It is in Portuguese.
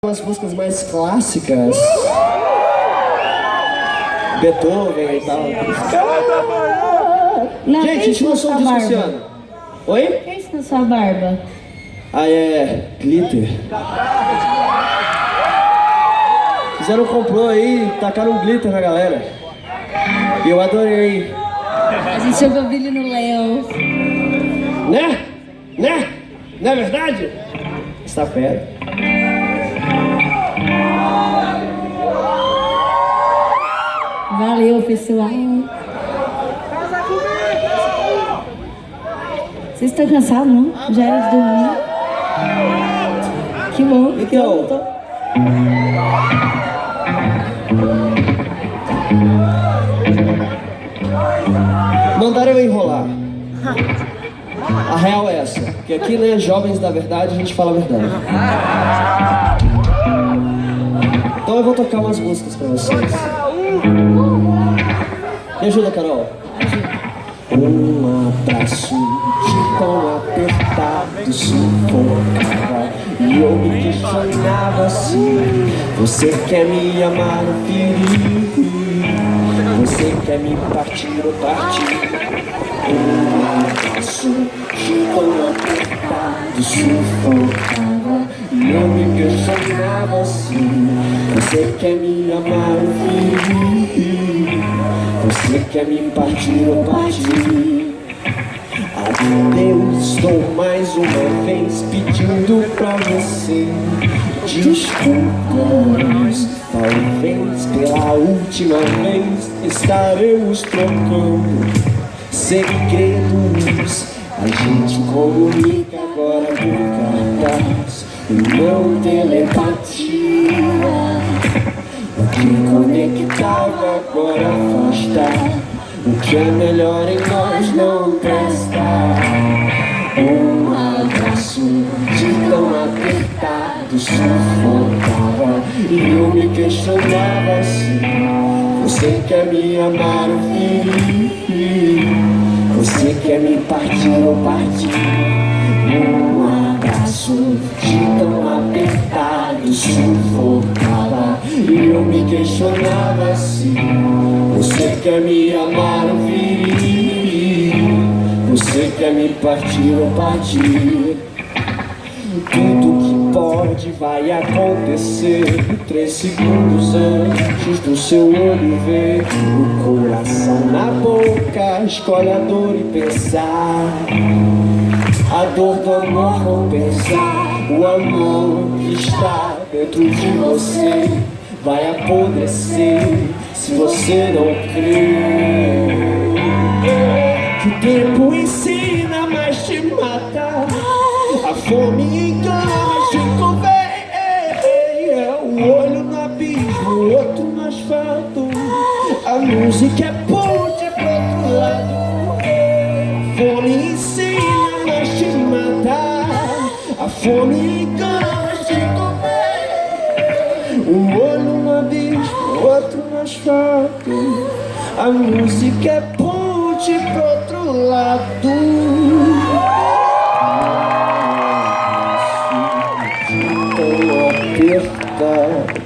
Umas músicas mais clássicas, Beethoven e tal. Não, Gente, a gente lançou um disco esse ano. Oi? O que é isso na sua barba? Ah, é glitter. Fizeram um complô aí, tacaram um glitter na galera. E eu adorei. A gente jogou brilho no Léo. Né? Né? Não é verdade? Está fera. Valeu, pessoal. Vocês estão cansados, não? Já era de dormir. Que bom, porque eu não tô. Mandaram eu enrolar. A real é essa, que aqui, né, jovens da verdade, a gente fala a verdade. Então eu vou tocar umas músicas pra vocês. Me ajuda, Carol. Um abraço de tão apertado sufocava e eu me questionava se você quer me amar ou ferir, você quer me partir ou partir. Um abraço de tão apertado sufocava e eu me questionava se você quer me amar ou ferir, você quer me partir ou partir. Adeus, estou mais uma vez pedindo pra você desculpas. Talvez pela última vez estaremos trocando segredos. A gente comunica agora por cartas e não telepatia. O que conectava agora afasta. O que é melhor em nós não presta. Um abraço de tão apertado sufocava e eu me questionava se você quer me amar ou ferir, você quer me partir ou partir. Um abraço de tão apertado sufocava e eu me questionava se você quer me amar ou ferir, você quer me partir ou partir. Tudo que pode vai acontecer 3 segundos antes do seu olho ver. O coração na boca escolhe a dor e pensar. A dor do amor compensar. O amor que está dentro de você vai apodrecer se você não crer. Que o tempo ensina, mas te mata. A fome engana, mas te convém. O olho no abismo, o outro no asfalto. A música é ponte pro outro lado. A fome ensina, mas te mata. A fome engana, mas te convém. Um olho no abismo, outro no asfalto. A música é ponte pro outro lado. Tão apertado,